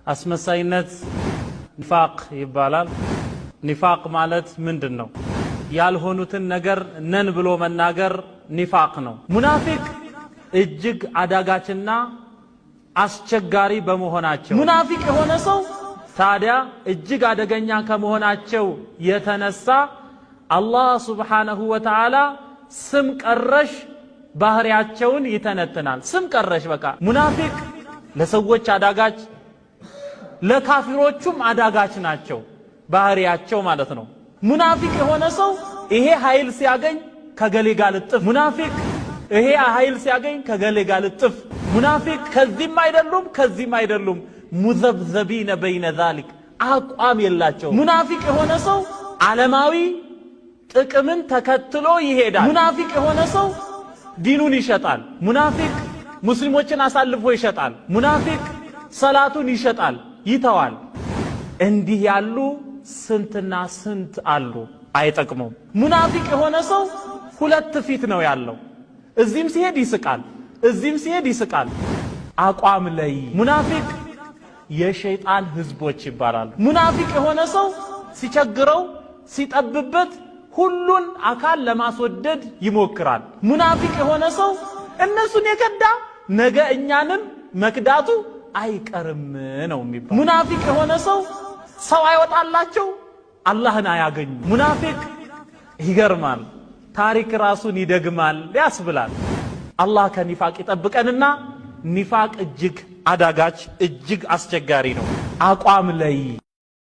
አስመሳይነት ኒፋቅ ይባላል። ኒፋቅ ማለት ምንድነው? ያልሆኑትን ነገር ነን ብሎ መናገር ኒፋቅ ነው። ሙናፊቅ እጅግ አዳጋችና አስቸጋሪ በመሆናቸው ሙናፊቅ የሆነ ሰው ታዲያ እጅግ አደገኛ ከመሆናቸው የተነሳ አላህ ሱብሓነሁ ወተዓላ ስም ቀረሽ ባህሪያቸውን ይተነትናል። ስም ቀረሽ በቃ ሙናፊቅ ለሰዎች አዳጋች ለካፊሮቹም አዳጋች ናቸው ባህሪያቸው ማለት ነው። ሙናፊቅ የሆነ ሰው ይሄ ኃይል ሲያገኝ ከገሌ ጋር ልጥፍ፣ ሙናፊቅ ይሄ ኃይል ሲያገኝ ከገሌ ጋር ልጥፍ፣ ሙናፊቅ ከዚህም አይደሉም ከዚህም አይደሉም፣ ሙዘብዘቢነ በይነ ዛሊክ አቋም የላቸው። ሙናፊቅ የሆነ ሰው ዓለማዊ ጥቅምን ተከትሎ ይሄዳል። ሙናፊቅ የሆነ ሰው ዲኑን ይሸጣል። ሙናፊቅ ሙስሊሞችን አሳልፎ ይሸጣል። ሙናፊቅ ሰላቱን ይሸጣል፣ ይተዋል። እንዲህ ያሉ ስንትና ስንት አሉ፣ አይጠቅሙም። ሙናፊቅ የሆነ ሰው ሁለት ፊት ነው ያለው። እዚህም ሲሄድ ይስቃል፣ እዚህም ሲሄድ ይስቃል። አቋም ላይ ሙናፊቅ የሸይጣን ህዝቦች ይባላሉ። ሙናፊቅ የሆነ ሰው ሲቸግረው ሲጠብበት ሁሉን አካል ለማስወደድ ይሞክራል። ሙናፊቅ የሆነ ሰው እነሱን የከዳ ነገ እኛንም መክዳቱ አይቀርም ነው የሚባለው። ሙናፊቅ የሆነ ሰው ሰው አይወጣላቸው አላህን አያገኙ። ሙናፊቅ ይገርማል፣ ታሪክ ራሱን ይደግማል ያስብላል። አላህ ከኒፋቅ ይጠብቀንና ኒፋቅ እጅግ አዳጋች እጅግ አስቸጋሪ ነው። አቋም ላይ